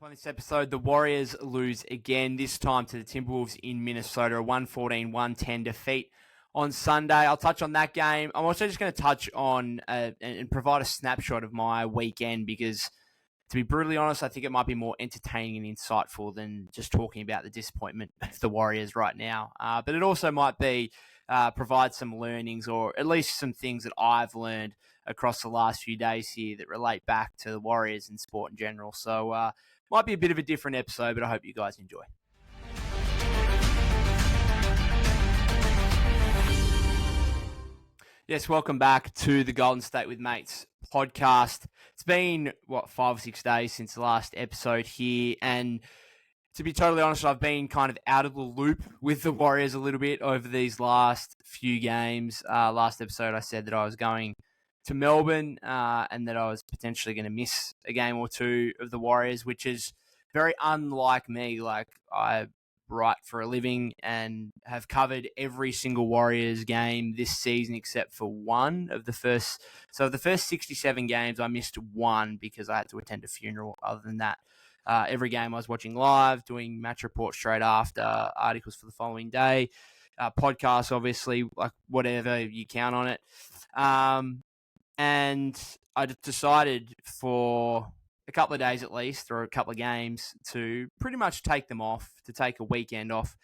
Up on this episode, the Warriors lose again, this time to the Timberwolves in Minnesota, a 114-110 defeat on Sunday. I'll touch on that game. I'm also just going to touch on and provide a snapshot of my weekend because, to be brutally honest, I think it might be more entertaining and insightful than just talking about the disappointment of the Warriors right now. But it also might be provide some learnings or at least some things that I've learned across the last few days here that relate back to the Warriors and sport in general. So might be a bit of a different episode, but I hope you guys enjoy. Yes, welcome back to the Golden State with Mates podcast. It's been, 5 or 6 days since the last episode here, and to be totally honest, I've been kind of out of the loop with the Warriors a little bit over these last few games. Last episode, I said that I was going to Melbourne and that I was potentially going to miss a game or two of the Warriors, which is very unlike me. Like, I write for a living and have covered every single Warriors game this season except for one of the first. So the first 67 games, I missed one because I had to attend a funeral. Other than that, every game I was watching live, doing match reports straight after, articles for the following day, podcasts, obviously, like whatever you count on it. And I decided for a couple of days at least, or a couple of games, to pretty much take them off, to take a weekend off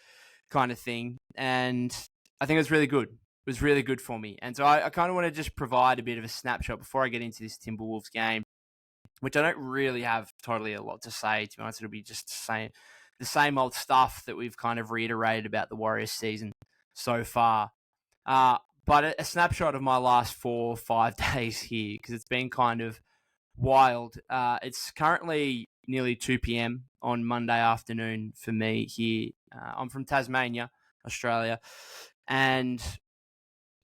kind of thing. And I think it was really good. It was really good for me. And so I kind of want to just provide a bit of a snapshot before I get into this Timberwolves game, which I don't really have totally a lot to say. To be honest, it'll be just the same old stuff that we've kind of reiterated about the Warriors season so far. But a snapshot of my last 4 or 5 days here, because it's been kind of wild. It's currently nearly 2 p.m. on Monday afternoon for me here. I'm from Tasmania, Australia, and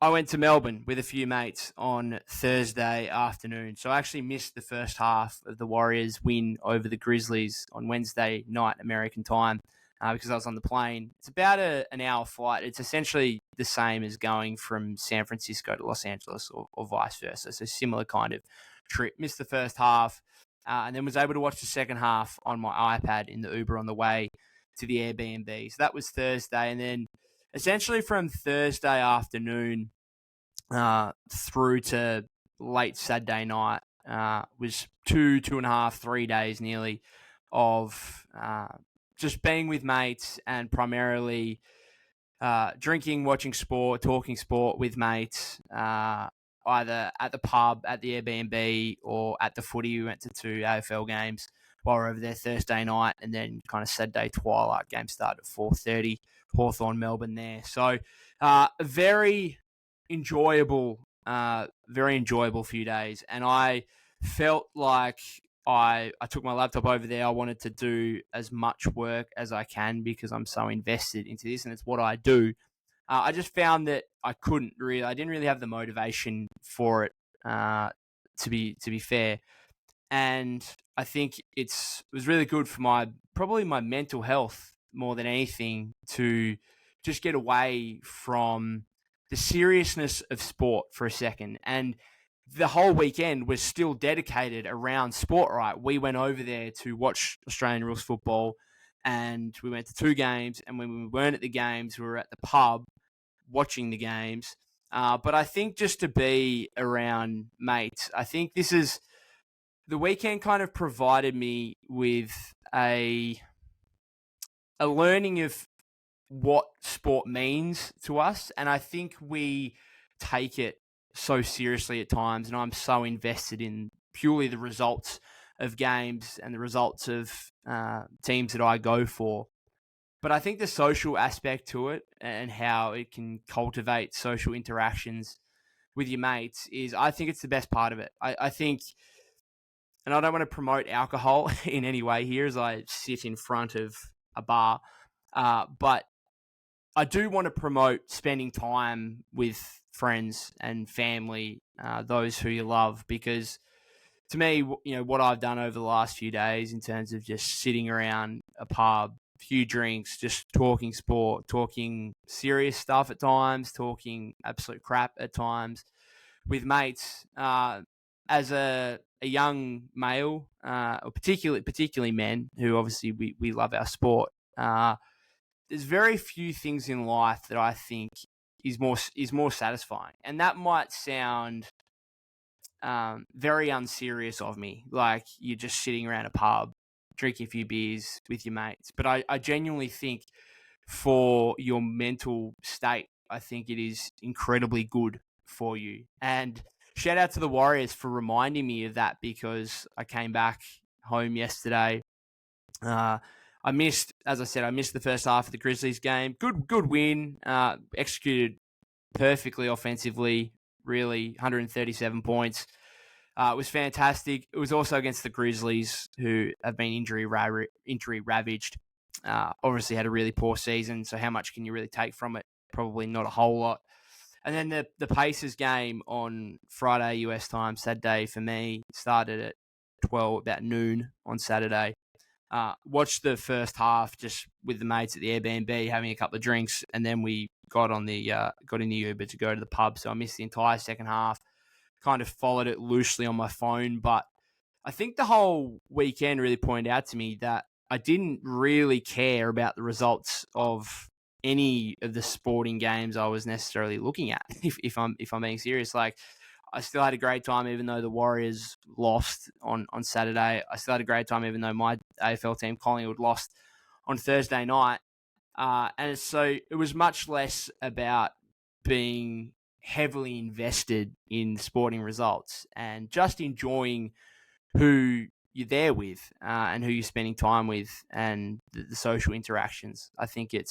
I went to Melbourne with a few mates on Thursday afternoon. So I actually missed the first half of the Warriors win over the Grizzlies on Wednesday night American time because I was on the plane. It's about an hour flight. It's essentially the same as going from San Francisco to Los Angeles or vice versa. So similar kind of trip. Missed the first half and then was able to watch the second half on my iPad in the Uber on the way to the Airbnb. So that was Thursday. And then essentially from Thursday afternoon through to late Saturday night was 2.5, 3 days nearly of just being with mates and primarily drinking, watching sport, talking sport with mates, either at the pub, at the Airbnb, or at the footy. We went to 2 AFL games while we were over there Thursday night, and then kind of Saturday twilight game started at 4:30, Hawthorn, Melbourne there. So very enjoyable few days, and I felt like I took my laptop over there. I wanted to do as much work as I can because I'm so invested into this, and it's what I do. I just found that I didn't really have the motivation for it, to be fair. And I think it was really good for probably my mental health more than anything to just get away from the seriousness of sport for a second. And the whole weekend was still dedicated around sport, right? We went over there to watch Australian rules football, and we went to 2 games. And when we weren't at the games, we were at the pub watching the games. But I think just to be around mates, I think the weekend kind of provided me with a learning of what sport means to us. And I think we take it so seriously at times, and I'm so invested in purely the results of games and the results of teams that I go for. But I think the social aspect to it and how it can cultivate social interactions with your mates I think it's the best part of it. I think, and I don't want to promote alcohol in any way here as I sit in front of a bar, but I do want to promote spending time with friends and family, those who you love, because to me, what I've done over the last few days in terms of just sitting around a pub, few drinks, just talking sport, talking serious stuff at times, talking absolute crap at times with mates, as a a young male, or particularly men who obviously we love our sport, there's very few things in life that I think is more satisfying, and that might sound very unserious of me, like you're just sitting around a pub drinking a few beers with your mates. But I genuinely think for your mental state, I think it is incredibly good for you. And shout out to the Warriors for reminding me of that, because I came back home yesterday. I missed, as I said, the first half of the Grizzlies game. Good win. Executed perfectly offensively. Really, 137 points. It was fantastic. It was also against the Grizzlies, who have been injury ravaged. Obviously had a really poor season, so how much can you really take from it? Probably not a whole lot. And then the Pacers game on Friday US time, Saturday for me, started at about noon on Saturday. Watched the first half just with the mates at the Airbnb, having a couple of drinks, and then we got in the Uber to go to the pub. So I missed the entire second half. Kind of followed it loosely on my phone, but I think the whole weekend really pointed out to me that I didn't really care about the results of any of the sporting games I was necessarily looking at. If I'm being serious, like I still had a great time, even though the Warriors lost on Saturday. I still had a great time, even though my AFL team, Collingwood, lost on Thursday night. And so it was much less about being heavily invested in sporting results and just enjoying who you're there with and who you're spending time with and the social interactions. I think it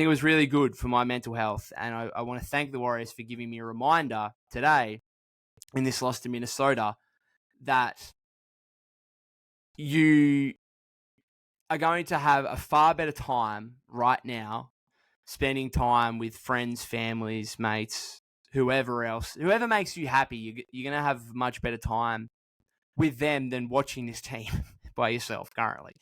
was really good for my mental health, and I want to thank the Warriors for giving me a reminder today in this loss to Minnesota that you are going to have a far better time right now spending time with friends, families, mates, whoever makes you happy. You're going to have much better time with them than watching this team by yourself currently.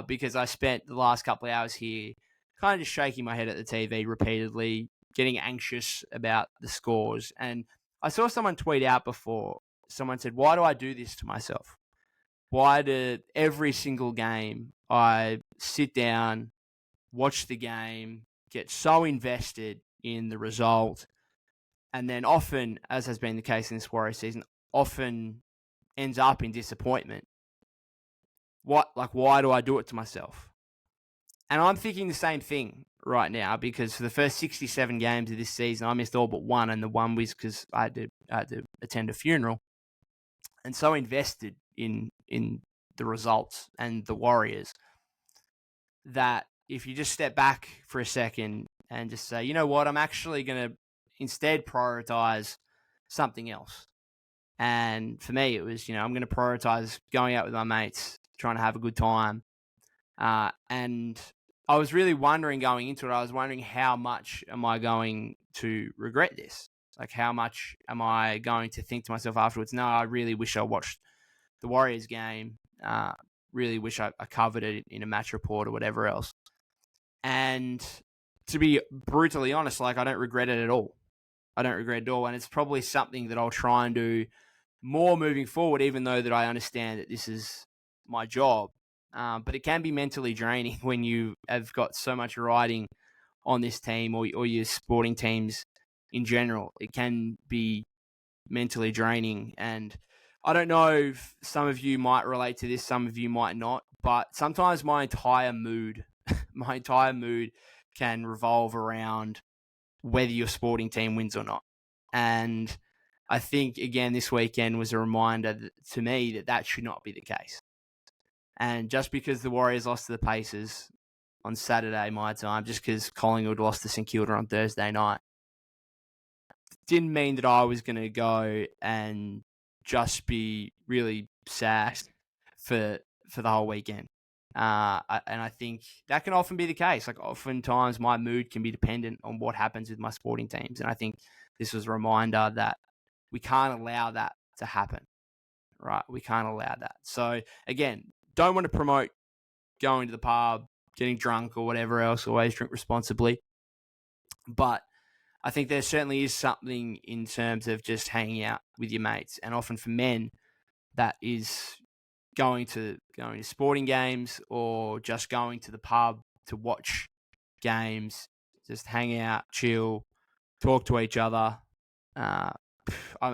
Because I spent the last couple of hours here kind of just shaking my head at the TV repeatedly, getting anxious about the scores. And I saw someone tweet out before, someone said, why do I do this to myself? Why do every single game I sit down, watch the game, get so invested in the result, and then often, as has been the case in this Warriors season, often ends up in disappointment? Why do I do it to myself? And I'm thinking the same thing right now, because for the first 67 games of this season, I missed all but one, and the one was because I had to attend a funeral, and so invested in the results and the Warriors that if you just step back for a second and just say, you know what, I'm actually going to instead prioritize something else. And for me, it was, I'm going to prioritize going out with my mates, trying to have a good time. And I was really wondering going into it, I was wondering how much am I going to regret this? Like, how much am I going to think to myself afterwards, no, I really wish I watched the Warriors game. Really wish I covered it in a match report or whatever else. And to be brutally honest, I don't regret it at all. I don't regret it at all. And it's probably something that I'll try and do more moving forward, even though that I understand that this is my job. But it can be mentally draining when you have got so much riding on this team or your sporting teams in general. It can be mentally draining. And I don't know if some of you might relate to this, some of you might not, but sometimes my entire mood can revolve around whether your sporting team wins or not. And I think, again, this weekend was a reminder to me that should not be the case. And just because the Warriors lost to the Pacers on Saturday, my time, just because Collingwood lost to St Kilda on Thursday night, didn't mean that I was going to go and just be really sad for the whole weekend. And I think that can often be the case. Oftentimes my mood can be dependent on what happens with my sporting teams. And I think this was a reminder that we can't allow that to happen, right? We can't allow that. So again, don't want to promote going to the pub, getting drunk or whatever else. Always drink responsibly. But I think there certainly is something in terms of just hanging out with your mates. And often for men, that is going to sporting games or just going to the pub to watch games, just hang out, chill, talk to each other. I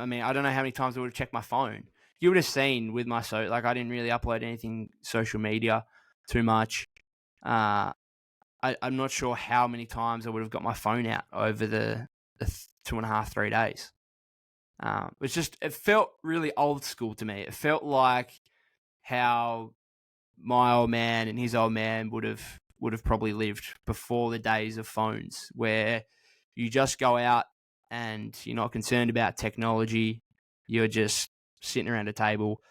mean, I don't know how many times I would have checked my phone. You would have seen with my I didn't really upload anything social media too much. I'm not sure how many times I would have got my phone out over the 2.5, 3 days. It felt really old school to me. It felt like how my old man and his old man would have probably lived before the days of phones, where you just go out and you're not concerned about technology. You're just sitting around a table.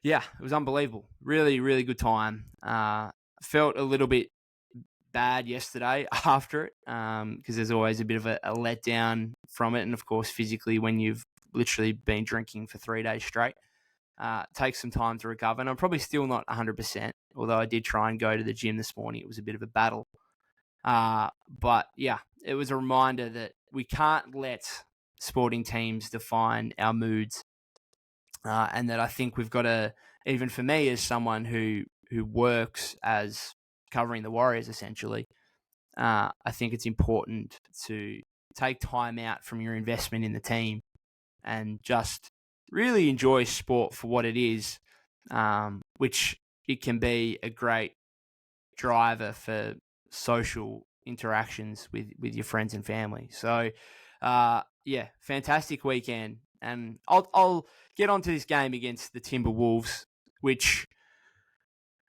Yeah, it was unbelievable. Really, really good time. Felt a little bit bad yesterday after it because there's always a bit of a letdown from it. And of course, physically, when you've literally been drinking for 3 days straight, takes some time to recover. And I'm probably still not 100%, although I did try and go to the gym this morning. It was a bit of a battle. But yeah, it was a reminder that we can't let sporting teams define our moods. And that I think we've got to, even for me as someone who works as covering the Warriors essentially, I think it's important to take time out from your investment in the team and just really enjoy sport for what it is, which it can be a great driver for social interactions with your friends and family. So, yeah, fantastic weekend. And I'll get onto this game against the Timberwolves, which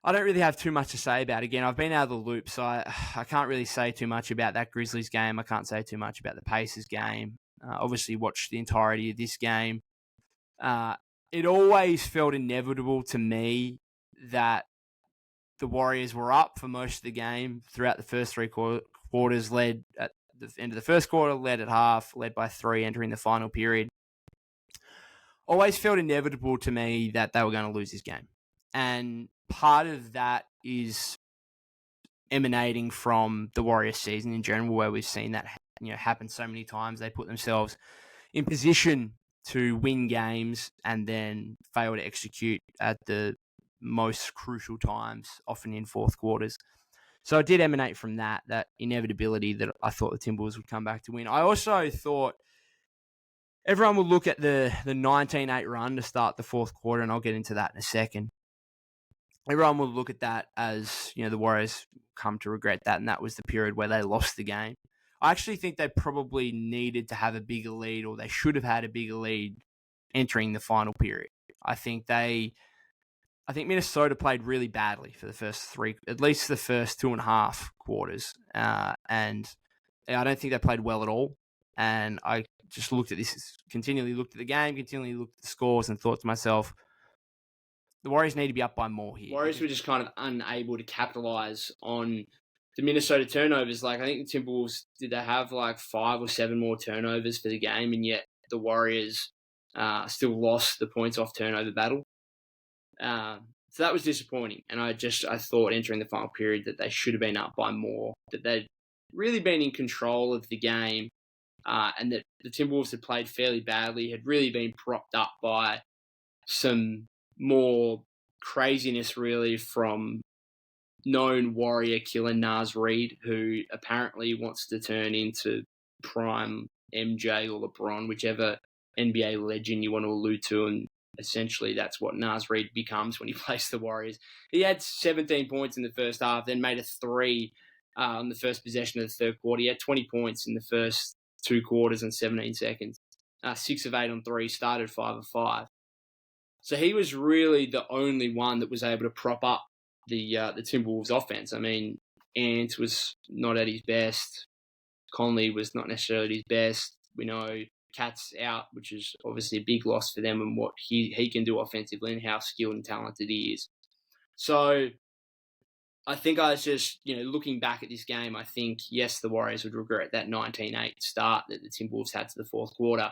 I don't really have too much to say about. Again, I've been out of the loop, so I can't really say too much about that Grizzlies game. I can't say too much about the Pacers game. Obviously, watched the entirety of this game. It always felt inevitable to me that the Warriors were up for most of the game throughout the first three quarters, led at the end of the first quarter, led at half, led by 3 entering the final period. Always felt inevitable to me that they were going to lose this game. And part of that is emanating from the Warriors season in general, where we've seen that happen so many times. They put themselves in position to win games and then fail to execute at the most crucial times, often in fourth quarters. So it did emanate from that inevitability that I thought the Timberwolves would come back to win. I also thought everyone will look at the 19-8 run to start the fourth quarter, and I'll get into that in a second. Everyone will look at that as, the Warriors come to regret that, and that was the period where they lost the game. I actually think they probably needed to have a bigger lead, or they should have had a bigger lead entering the final period. I think Minnesota played really badly for the first three, at least the first 2.5 quarters. And I don't think they played well at all. And I just continually looked at the game, continually looked at the scores and thought to myself, the Warriors need to be up by more here. Warriors were just kind of unable to capitalize on the Minnesota turnovers. I think the Timberwolves, did they have 5 or 7 more turnovers for the game, and yet the Warriors still lost the points off turnover battle. So that was disappointing. And I thought entering the final period that they should have been up by more, that they'd really been in control of the game, and that the Timberwolves had played fairly badly, had really been propped up by some more craziness really from known Warrior killer Naz Reid, who apparently wants to turn into prime MJ or LeBron, whichever NBA legend you want to allude to, and essentially that's what Naz Reid becomes when he plays the Warriors. He had 17 points in the first half, then made a 3 on the first possession of the third quarter. He had 20 points in the first 2 quarters and 17 seconds. 6 of 8 on 3, started 5 of 5. So he was really the only one that was able to prop up the Timberwolves offense. I mean, Ant was not at his best. Conley was not necessarily at his best. We know Cat's out, which is obviously a big loss for them and what he can do offensively and how skilled and talented he is. So I think I was just, looking back at this game, I think, yes, the Warriors would regret that 19-8 start that the Timberwolves had to the fourth quarter.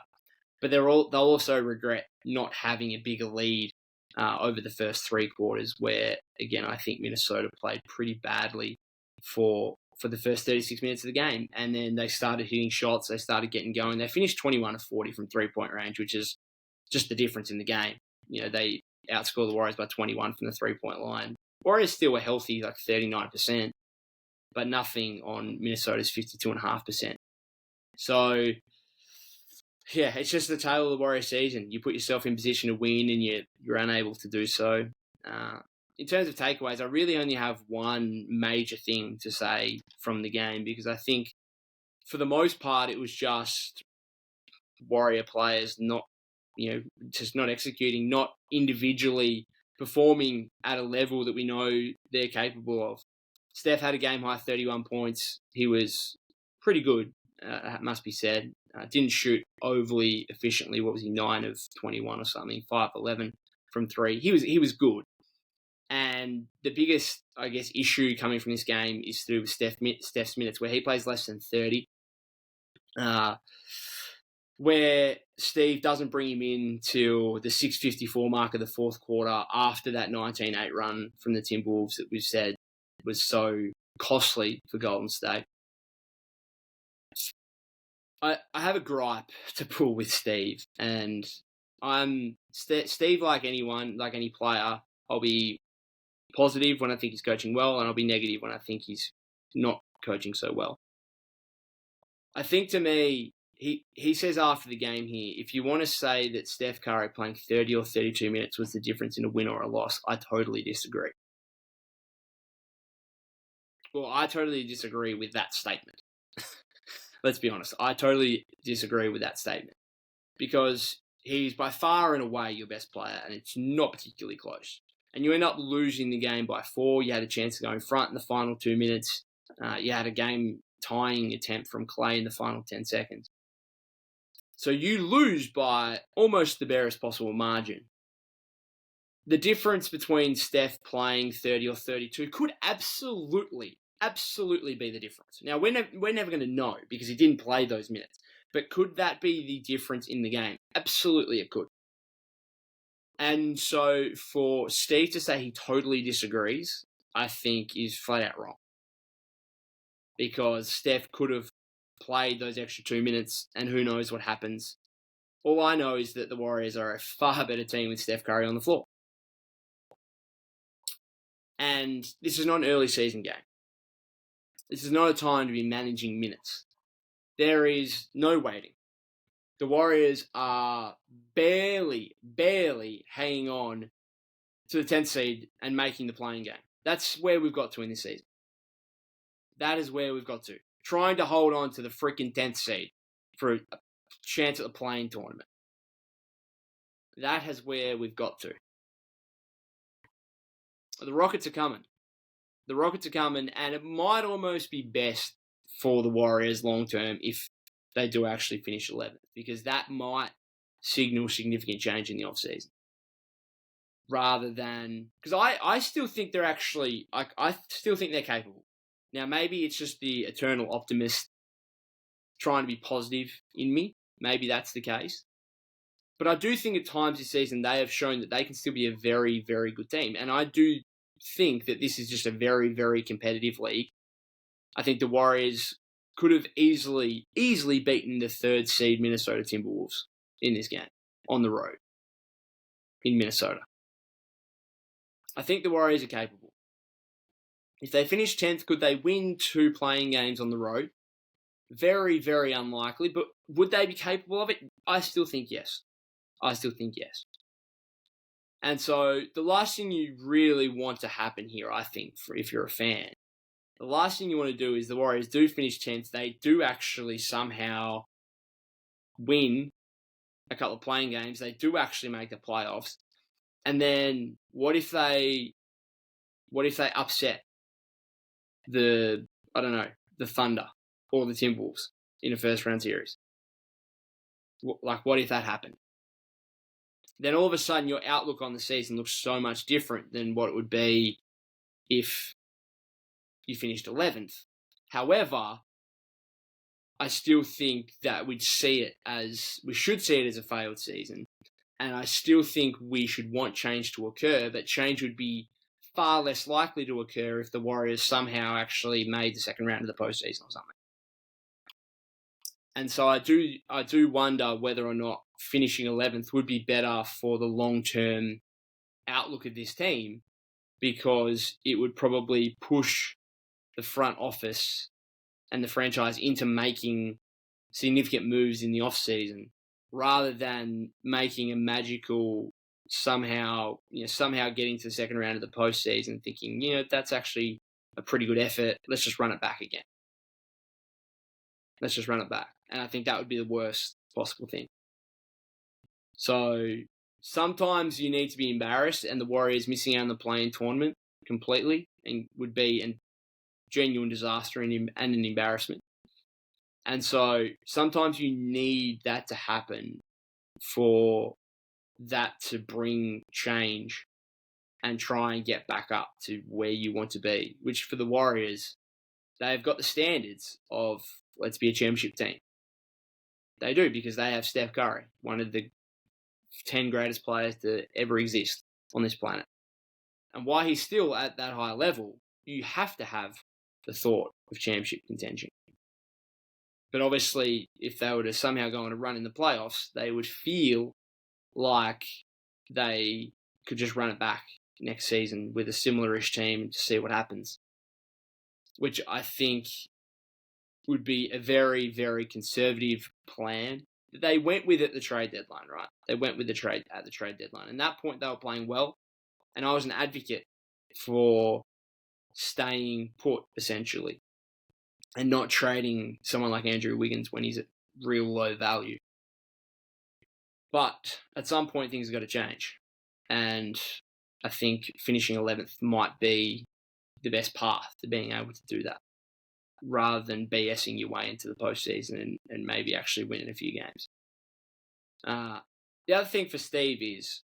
But they'll also regret not having a bigger lead over the first 3 quarters, where, again, I think Minnesota played pretty badly for the first 36 minutes of the game. And then they started hitting shots. They started getting going. They finished 21 of 40 from three-point range, which is just the difference in the game. they outscore the Warriors by 21 from the 3-point line. Warriors still were healthy, like 39%, but nothing on Minnesota's 52.5%. So, yeah, it's just the tale of the Warriors season. You put yourself in position to win and you're unable to do so. In terms of takeaways, I really only have one major thing to say from the game, because I think for the most part it was just Warrior players just not executing, not individually performing at a level that we know they're capable of. Steph had a game-high 31 points. He was pretty good, it must be said. Didn't shoot overly efficiently. What was he, 9 of 21 or something, 5-11 from 3. He was good. And the biggest, I guess, issue coming from this game is through Steph's minutes, where he plays less than 30. Where Steve doesn't bring him in till the 6:54 mark of the fourth quarter after that 19-8 run from the Timberwolves that we've said was so costly for Golden State. I have a gripe to pull with Steve, and I'm Steve, like anyone, like any player. I'll be positive when I think he's coaching well, and I'll be negative when I think he's not coaching so well. I think, to me, he says after the game here, if you want to say that Steph Curry playing 30 or 32 minutes was the difference in a win or a loss, I totally disagree. Well, I totally disagree with that statement. Let's be honest. I totally disagree with that statement, because he's by far and away your best player, and it's not particularly close. And you end up losing the game by 4. You had a chance to go in front in the final 2 minutes. You had a game-tying attempt from Clay in the final 10 seconds. So you lose by almost the barest possible margin. The difference between Steph playing 30 or 32 could absolutely be the difference. Now, we're never going to know, because he didn't play those minutes. But could that be the difference in the game? Absolutely it could. And so for Steve to say he totally disagrees, I think is flat out wrong. Because Steph could have played those extra 2 minutes, and who knows what happens. All I know is that the Warriors are a far better team with Steph Curry on the floor. And this is not an early season game. This is not a time to be managing minutes. There is no waiting. The Warriors are barely hanging on to the 10th seed and making the playing game. That's where we've got to in this season. That is where we've got to. Trying to hold on to the freaking 10th seed for a chance at the playing tournament. That is where we've got to. The Rockets are coming. And it might almost be best for the Warriors long term if they do actually finish 11th, because that might signal significant change in the offseason. Rather than, because I still think they're actually, I still think they're capable. Now, maybe it's just the eternal optimist trying to be positive in me. Maybe that's the case. But I do think at times this season they have shown that they can still be a very, very good team. And I do think that this is just a very, very competitive league. I think the Warriors could have easily beaten the 3rd seed Minnesota Timberwolves in this game on the road in Minnesota. I think the Warriors are capable. If they finish 10th, could they win 2 playing games on the road? Very, very unlikely, but would they be capable of it? I still think yes. And so the last thing you really want to happen here, I think, if you're a fan, the last thing you want to do is the Warriors do finish 10th. They do actually somehow win a couple of playing games. They do actually make the playoffs. And then what if they upset the Thunder or the Timberwolves in a first round series? What if that happened? Then all of a sudden your outlook on the season looks so much different than what it would be if you finished 11th. However, I still think that we should see it as a failed season. And I still think we should want change to occur, but change would be far less likely to occur if the Warriors somehow actually made the second round of the postseason or something. And so I do wonder whether or not finishing 11th would be better for the long-term outlook of this team, because it would probably push the front office and the franchise into making significant moves in the off-season, rather than making a magical somehow getting to the second round of the postseason thinking, that's actually a pretty good effort. Let's just run it back again. Let's just run it back. And I think that would be the worst possible thing. So sometimes you need to be embarrassed, and the Warriors missing out on the play-in tournament completely and would be a genuine disaster and an embarrassment. And so sometimes you need that to happen for that to bring change and try and get back up to where you want to be, which for the Warriors, they've got the standards of let's be a championship team. They do, because they have Steph Curry, one of the 10 greatest players to ever exist on this planet. And while he's still at that high level, you have to have the thought of championship contention. But obviously, if they were to somehow go on a run in the playoffs, they would feel like they could just run it back next season with a similar-ish team to see what happens, which I think would be a very, very conservative plan. They went with it at the trade deadline, right? They went with the trade at the trade deadline. And at that point, they were playing well, and I was an advocate for staying put, essentially, and not trading someone like Andrew Wiggins when he's at real low value. But at some point, things have got to change. And I think finishing 11th might be the best path to being able to do that, rather than BSing your way into the postseason and maybe actually winning a few games. The other thing for Steve is,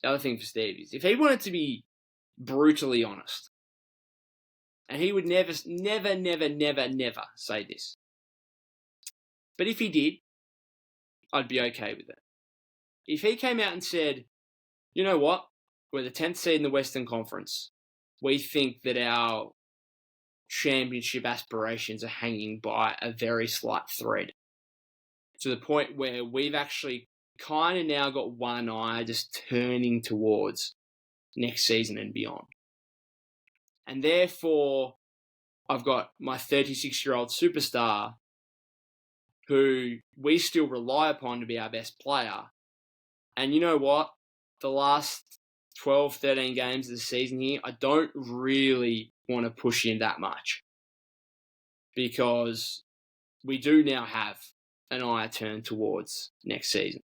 if he wanted to be brutally honest, and he would never say this, but if he did, I'd be okay with it. If he came out and said, you know what, we're the 10th seed in the Western Conference, we think that our championship aspirations are hanging by a very slight thread, to the point where we've actually kind of now got one eye just turning towards next season and beyond. And therefore, I've got my 36-year-old superstar who we still rely upon to be our best player. And you know what? The last 12, 13 games of the season here, I don't really want to push him that much, because we do now have an eye turned towards next season.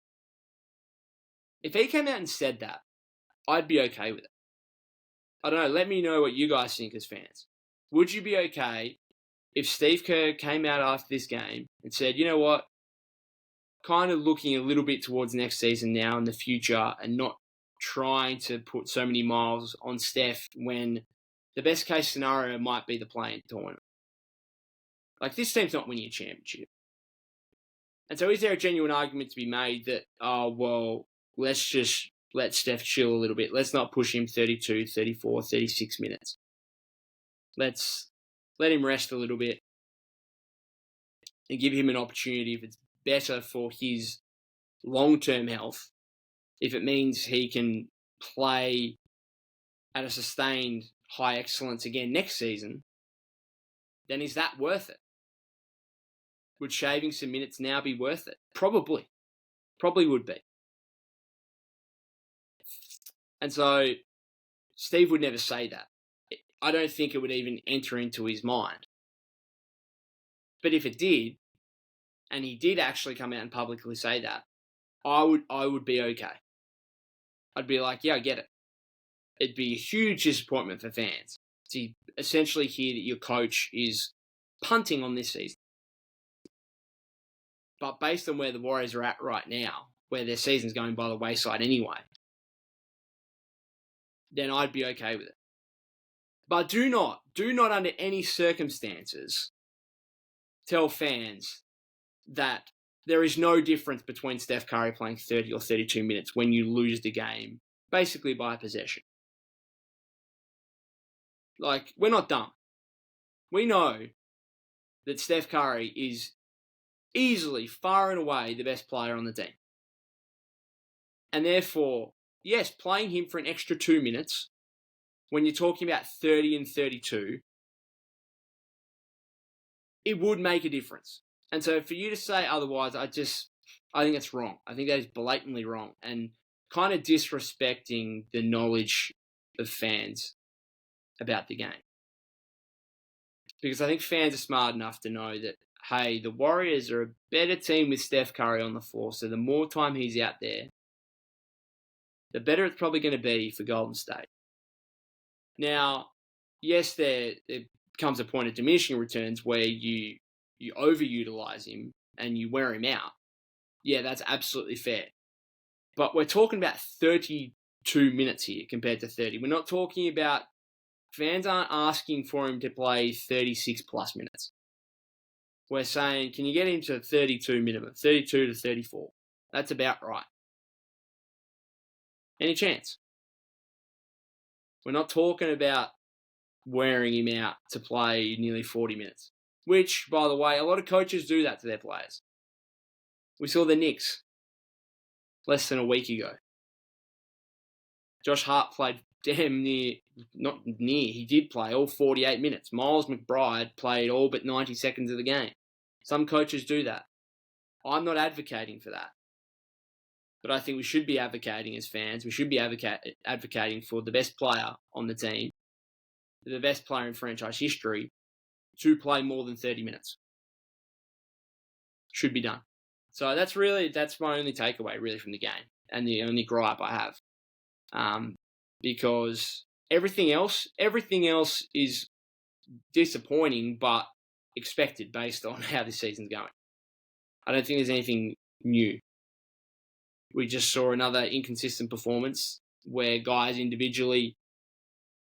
If he came out and said that, I'd be okay with it. I don't know, let me know what you guys think as fans. Would you be okay if Steve Kerr came out after this game and said, you know what, kind of looking a little bit towards next season now in the future and not trying to put so many miles on Steph when the best case scenario might be the play-in tournament? Like, this team's not winning a championship. And so is there a genuine argument to be made that, let's just let Steph chill a little bit. Let's not push him 32, 34, 36 minutes. Let's let him rest a little bit and give him an opportunity, if it's better for his long-term health, if it means he can play at a sustained high excellence again next season, then is that worth it? Would shaving some minutes now be worth it? Probably. Probably would be. And so Steve would never say that. I don't think it would even enter into his mind. But if it did, and he did actually come out and publicly say that, I would be okay. I'd be like, yeah, I get it. It'd be a huge disappointment for fans to essentially hear that your coach is punting on this season. But based on where the Warriors are at right now, where their season's going by the wayside anyway, then I'd be okay with it. But do not under any circumstances tell fans that there is no difference between Steph Curry playing 30 or 32 minutes when you lose the game, basically by possession. Like, we're not dumb. We know that Steph Curry is easily, far and away, the best player on the team. And therefore, yes, playing him for an extra 2 minutes when you're talking about 30 and 32, it would make a difference. And so for you to say otherwise, I think that's wrong. I think that is blatantly wrong and kind of disrespecting the knowledge of fans about the game. Because I think fans are smart enough to know that, hey, the Warriors are a better team with Steph Curry on the floor, so the more time he's out there, the better it's probably going to be for Golden State. Now, yes, there comes a point of diminishing returns where you overutilize him and you wear him out. Yeah, that's absolutely fair. But we're talking about 32 minutes here compared to 30. We're not talking about, fans aren't asking for him to play 36 plus minutes. We're saying, can you get him to 32 minimum, 32 to 34? That's about right. Any chance? We're not talking about wearing him out to play nearly 40 minutes, which, by the way, a lot of coaches do that to their players. We saw the Knicks less than a week ago. Josh Hart played damn near, not near, he did play all 48 minutes. Miles McBride played all but 90 seconds of the game. Some coaches do that. I'm not advocating for that. But I think we should be advocating as fans. We should be advocating for the best player on the team, the best player in franchise history, to play more than 30 minutes. Should be done. So that's my only takeaway really from the game and the only gripe I have. Because everything else is disappointing but expected based on how this season's going. I don't think there's anything new. We just saw another inconsistent performance where guys individually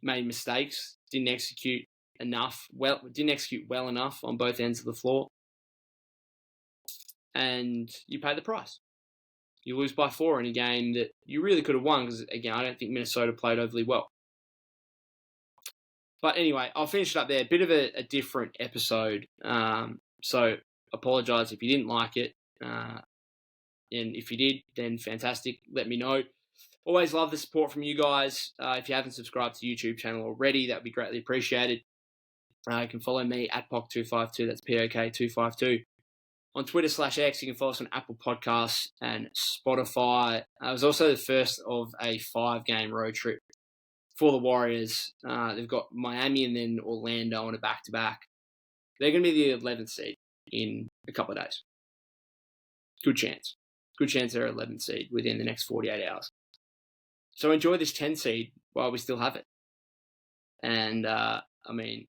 made mistakes, didn't execute well enough on both ends of the floor. And you pay the price. You lose by 4 in a game that you really could have won because, again, I don't think Minnesota played overly well. But anyway, I'll finish it up there. A bit of a different episode. So apologise if you didn't like it. And if you did, then fantastic. Let me know. Always love the support from you guys. If you haven't subscribed to the YouTube channel already, that would be greatly appreciated. You can follow me at POK252. That's POK252. On Twitter/X, you can follow us on Apple Podcasts and Spotify. It was also the first of a 5-game road trip for the Warriors. They've got Miami and then Orlando on a back-to-back. They're going to be the 11th seed in a couple of days. Good chance. Good chance they're 11th seed within the next 48 hours. So enjoy this 10 seed while we still have it. And, I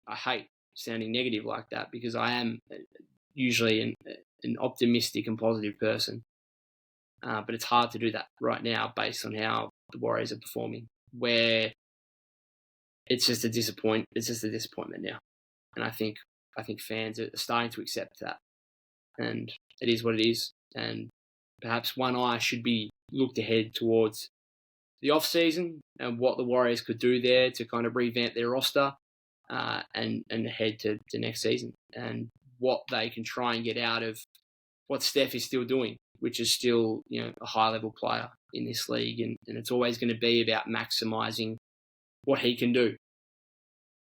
hate sounding negative like that because I am usually an optimistic and positive person. But it's hard to do that right now based on how the Warriors are performing, where it's just a disappointment now. And I think fans are starting to accept that. And it is what it is. And perhaps one eye should be looked ahead towards the off-season and what the Warriors could do there to kind of revamp their roster and head to next season and what they can try and get out of what Steph is still doing, which is still, a high-level player in this league. And it's always going to be about maximising what he can do.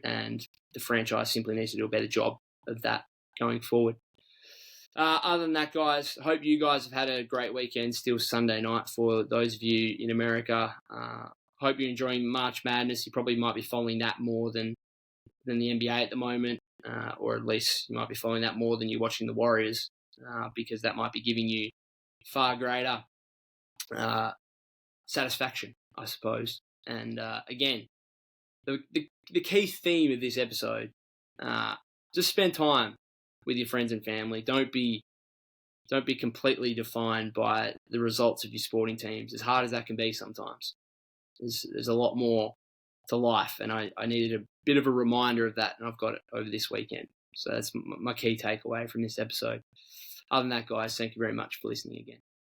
And the franchise simply needs to do a better job of that going forward. Other than that, guys, hope you guys have had a great weekend. Still Sunday night for those of you in America. Hope you're enjoying March Madness. You probably might be following that more than the NBA at the moment, or at least you might be following that more than you're watching the Warriors, because that might be giving you far greater satisfaction, I suppose. And again, the key theme of this episode, just spend time with your friends and family. Don't be completely defined by the results of your sporting teams, as hard as that can be sometimes. There's a lot more to life, and I needed a bit of a reminder of that, and I've got it over this weekend. So that's my key takeaway from this episode. Other than that, guys, thank you very much for listening again.